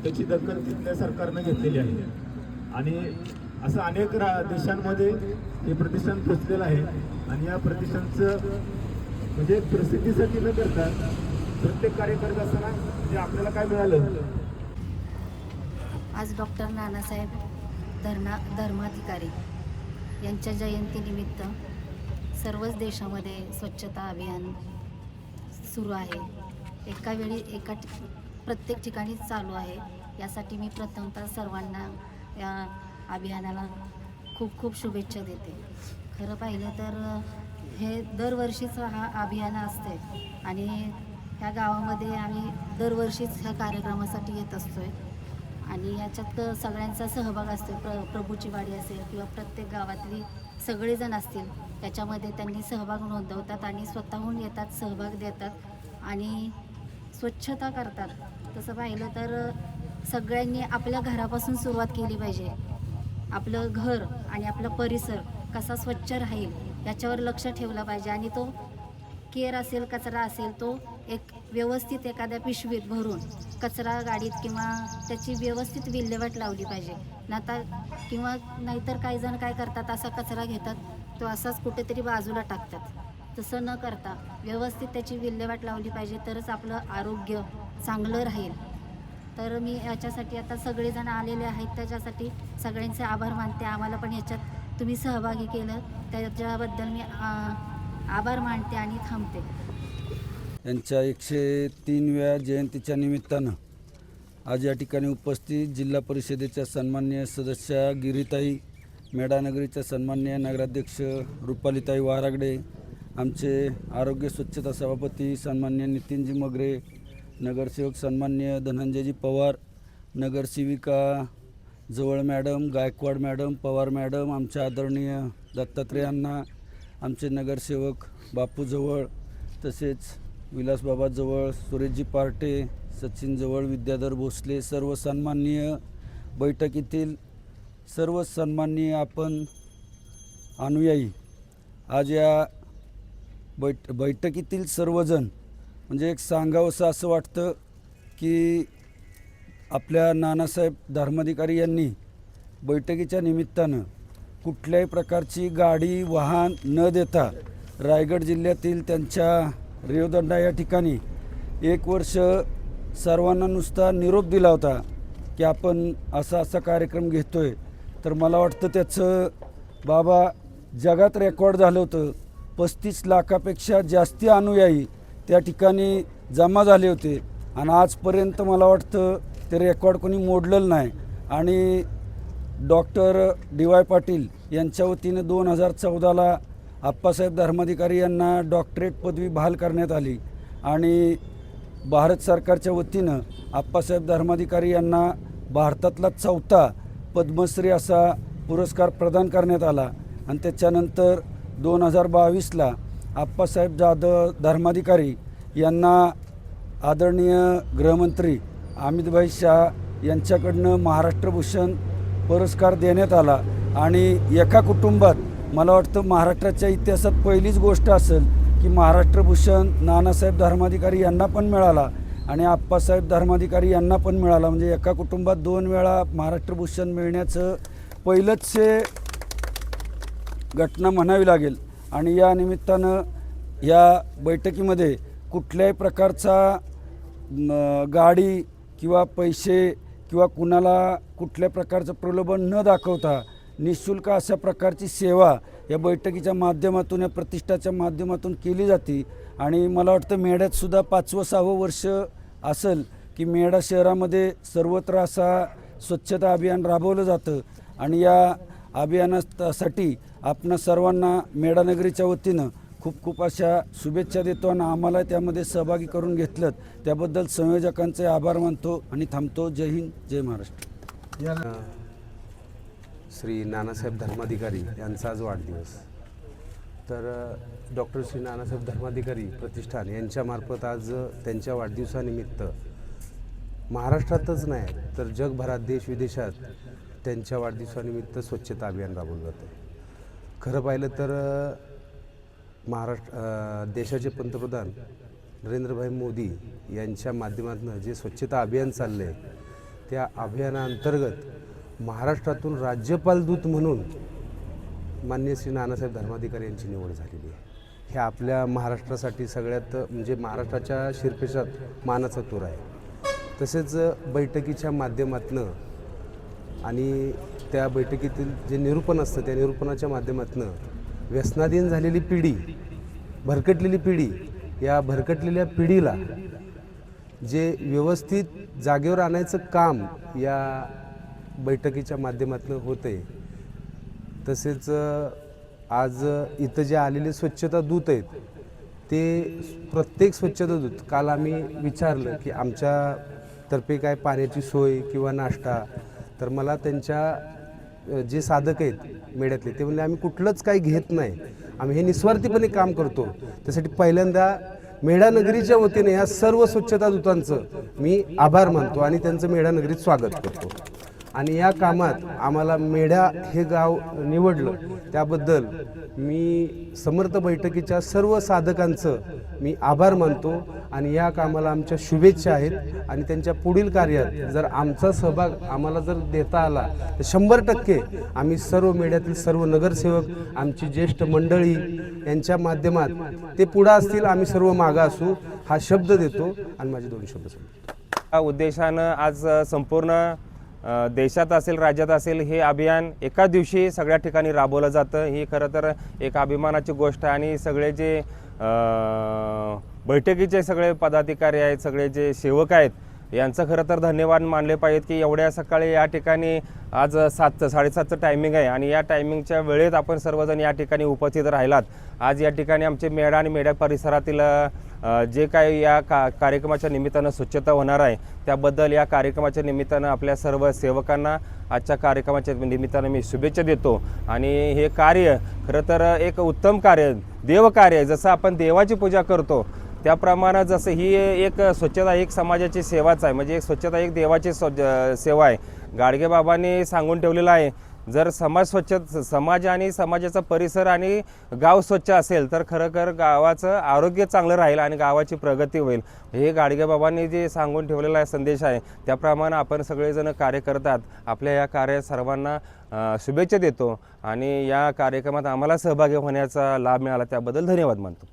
त्याची दखल तिथल्या सरकारनं घेतलेली आहे. आणि असं अनेक देशांमध्ये हे प्रतिष्ठान पोचलेलं आहे. आणि या प्रतिष्ठानचं म्हणजे प्रसिद्धीसाठी न करता प्रत्येक कार्य करत असताना म्हणजे आपल्याला काय मिळालं. आज डॉक्टर नानासाहेब धर्माधिकारी यांच्या जयंतीनिमित्त सर्वच देशामध्ये स्वच्छता अभियान सुरू आहे. एका वेळी प्रत्येक ठिकाणी चालू आहे. यासाठी मी प्रथमतः सर्वांना या अभियानाला खूप खूप शुभेच्छा देते. खरं पाहिलं तर हे दरवर्षीचं हा अभियान असते आणि ह्या गावामध्ये आम्ही दरवर्षीच ह्या कार्यक्रमासाठी येत असतो आहे. आणि याच्यात सगळ्यांचा सहभाग असतो. प्रभूची वाडी असेल किंवा प्रत्येक गावातली सगळेजण असतील त्याच्यामध्ये त्यांनी सहभाग नोंदवतात आणि स्वतःहून येतात, सहभाग देतात आणि स्वच्छता करतात. तसं पाहिलं तर सगळ्यांनी आपल्या घरापासून सुरुवात केली पाहिजे. आपलं घर आणि आपला परिसर कसा स्वच्छ राहील याच्यावर लक्ष ठेवलं पाहिजे. आणि तो केर असेल, कचरा असेल, तो एक व्यवस्थित एखाद्या पिशवीत भरून कचरा गाडीत किंवा त्याची व्यवस्थित विल्हेवाट लावली पाहिजे. किंवा नाहीतर काही जण काय करतात, असा कचरा घेतात, तो असाच कुठेतरी बाजूला टाकतात. तसं न करता व्यवस्थित त्याची विल्हेवाट लावली पाहिजे, तरच आपलं आरोग्य चांगलं राहील. तर मी याच्यासाठी आता सगळेजण आलेले आहेत त्याच्यासाठी सगळ्यांचे आभार मानते. आम्हाला पण याच्यात तुम्ही सहभागी केलं त्याच्याबद्दल मी आभार मानते आणि थांबते. यांच्या 103व्या जयंतीच्या निमित्तानं आज या ठिकाणी उपस्थित जिल्हा परिषदेच्या सन्माननीय सदस्या गिरीताई, मेढानगरीच्या सन्माननीय नगराध्यक्ष रुपालीताई वारागडे, आमचे आरोग्य स्वच्छता सभापती सन्माननीय नितीनजी मगरे, नगरसेवक सन्माननीय धनंजयजी पवार, नगरसेविका जवळ madam, Gaikwad madam, Pawar madam, आमच्या आदरणीय दत्तात्रय अण्णा, आमचे नगरसेवक बापू जवळ, तसेच विलासबाबा जवळ, सुरेशजी पार्टे, सचिन जवळ, विद्याधर भोसले, सर्व सन्माननीय बैठकीतील सर्व सन्माननीय आपण अनुयायी, आज या बैठकीतील सर्वजण म्हणजे एक सांगावंसं असं वाटतं की आपल्या नानासाहेब धर्माधिकारी यांनी बैठकीच्या निमित्तानं कुठल्याही प्रकारची गाडी वाहन न देता रायगड जिल्ह्यातील त्यांच्या रेवदंडा या ठिकाणी 1 वर्ष सर्वांना नुसता निरोप दिला होता की आपण असा कार्यक्रम घेतो आहे. तर मला वाटतं त्याचं बाबा जगात रेकॉर्ड झालं होतं. 35 लाखापेक्षा जास्ती अनुयायी त्या ठिकाणी जमा झाले होते आणि आजपर्यंत मला वाटतं ते रेकॉर्ड कोणी मोडलेलं नाही. आणि डॉक्टर DY पाटील यांच्या वतीनं 2014ला आप्पासाहेब धर्माधिकारी यांना डॉक्टरेट पदवी बहाल करण्यात आली आणि भारत सरकारच्या वतीनं आप्पासाहेब धर्माधिकारी यांना भारतातला 4था पद्मश्री असा पुरस्कार प्रदान करण्यात आला. आणि त्याच्यानंतर 2022ला आप्पासाहेब धर्माधिकारी यांना आदरणीय गृहमंत्री अमितभाई शाह यांच्याकडनं महाराष्ट्रभूषण पुरस्कार देण्यात आला. आणि एका कुटुंबात मला वाटतं महाराष्ट्राच्या इतिहासात पहिलीच गोष्ट असेल की महाराष्ट्रभूषण नानासाहेब धर्माधिकारी यांना पण मिळाला आणि आप्पासाहेब धर्माधिकारी यांना पण मिळाला. म्हणजे एका कुटुंबात 2 वेळा महाराष्ट्रभूषण मिळण्याचं पहिलंच घटना म्हणावी लागेल. आणि या निमित्तानं या बैठकीमध्ये कुठल्याही प्रकारचा गाडी किंवा पैसे किंवा कुणाला कुठल्या प्रकारचं प्रलोभन न दाखवता निःशुल्क अशा प्रकारची सेवा या बैठकीच्या माध्यमातून, या प्रतिष्ठाच्या माध्यमातून केली जाते. आणि मला वाटतं मेढ्यातसुद्धा 5वं-6वं वर्ष असेल की मेढा शहरामध्ये सर्वत्र असा स्वच्छता अभियान राबवलं जातं. आणि या अभियानासाठी आपण सर्वांना मेढानगरीच्या वतीनं खूप खूप अशा शुभेच्छा देतो आणि आम्हाला त्यामध्ये सहभागी करून घेतलं त्याबद्दल संयोजकांचे आभार मानतो आणि थांबतो. जय हिंद, जय महाराष्ट्र. श्री नानासाहेब धर्माधिकारी यांचा आज वाढदिवस. तर डॉक्टर श्री नानासाहेब धर्माधिकारी प्रतिष्ठान यांच्यामार्फत आज त्यांच्या वाढदिवसानिमित्त महाराष्ट्रातच नाही तर जगभरात, देशविदेशात त्यांच्या वाढदिवसानिमित्त स्वच्छता अभियान राबवलं जातं. खरं पाहिलं तर देशाचे पंतप्रधान नरेंद्रभाई मोदी यांच्या माध्यमातून जे स्वच्छता अभियान चाललं आहे त्या अभियानाअंतर्गत महाराष्ट्रातून राज्यपाल दूत म्हणून माननीय श्री नानासाहेब धर्माधिकारी यांची निवड झालेली आहे. हे आपल्या महाराष्ट्रासाठी सगळ्यात म्हणजे महाराष्ट्राच्या शिरपेशात मानाचा तूर आहे. तसेच बैठकीच्या माध्यमातून आणि त्या बैठकीतील जे निरूपण असतं त्या निरूपणाच्या माध्यमातून व्यसनाधीन झालेली पिढी, भरकटलेली पिढी, या भरकटलेल्या पिढीला जे व्यवस्थित जागेवर आणायचं काम या बैठकीच्या माध्यमातून होते. तसेच आज इथं जे आलेले स्वच्छता दूत आहेत ते प्रत्येक स्वच्छता दूत, काल आम्ही विचारलं की आमच्यातर्फे काय पाण्याची सोय किंवा नाश्ता, तर मला त्यांच्या जे साधक आहेत मेढ्यातले ते म्हणले आम्ही कुठलंच काही घेत नाही, आम्ही हे निस्वार्थीपणे काम करतो. त्यासाठी पहिल्यांदा मेढानगरीच्या वतीने या सर्व स्वच्छता दूतांचं मी आभार मानतो आणि त्यांचं मेढानगरीत स्वागत करतो. आणि या कामात आम्हाला मेढा हे गाव निवडलं त्याबद्दल मी समर्थ बैठकीच्या सर्व साधकांचं मी आभार मानतो आणि या कामाला आमच्या शुभेच्छा आहेत. आणि त्यांच्या पुढील कार्यात जर आमचा सहभाग आम्हाला जर देता आला तर 100% आम्ही सर्व मेढ्यातील सर्व नगरसेवक, आमची ज्येष्ठ मंडळी यांच्या माध्यमात ते पुढं असतील, आम्ही सर्व मागं असू हा शब्द देतो आणि माझे 2 शब्द सांगतो. या उद्देशानं आज संपूर्ण देशात असेल, राज्यात असेल, हे अभियान एका दिवशी सगळ्या ठिकाणी राबवलं जातं. ही खरं तर एक अभिमानाची गोष्ट आहे. आणि सगळे जे बैठकीचे सगळे पदाधिकारी आहेत, सगळे जे सेवक आहेत, यांचं खरं तर धन्यवाद मानले पाहिजेत की एवढ्या सकाळी या ठिकाणी आज 7:30चं टायमिंग आहे आणि या टायमिंगच्या वेळेत आपण सर्वजण या ठिकाणी उपस्थित राहिलात. आज या ठिकाणी आमचे मेढा आणि मेढा परिसरातील जे काही या कार्यक्रमाच्या निमित्तानं स्वच्छता होणार आहे त्याबद्दल या कार्यक्रमाच्या निमित्तानं आपल्या सर्व सेवकांना आजच्या कार्यक्रमाच्या निमित्तानं मी शुभेच्छा देतो. आणि हे कार्य खरं तर एक उत्तम कार्य, देवकार्य आहे. जसं आपण देवाची पूजा करतो त्याप्रमाणे जसं ही एक स्वच्छता एक समाजाची सेवाच आहे, म्हणजे एक स्वच्छता एक देवाची सेवा आहे. गाडगेबाबांनी सांगून ठेवलेलं आहे, जर समाज आणि समाजाचा परिसर आणि गाव स्वच्छ असेल तर खरोखर गावाचं आरोग्य चांगलं राहील आणि गावाची प्रगती होईल. हे गाडगेबाबांनी जे सांगून ठेवलेला आहे संदेश आहे त्याप्रमाणे आपण सगळेजण कार्य करतात. आपल्या या कार्यात सर्वांना शुभेच्छा देतो आणि या कार्यक्रमात आम्हाला सहभागी होण्याचा लाभ मिळाला त्याबद्दल धन्यवाद मानतो.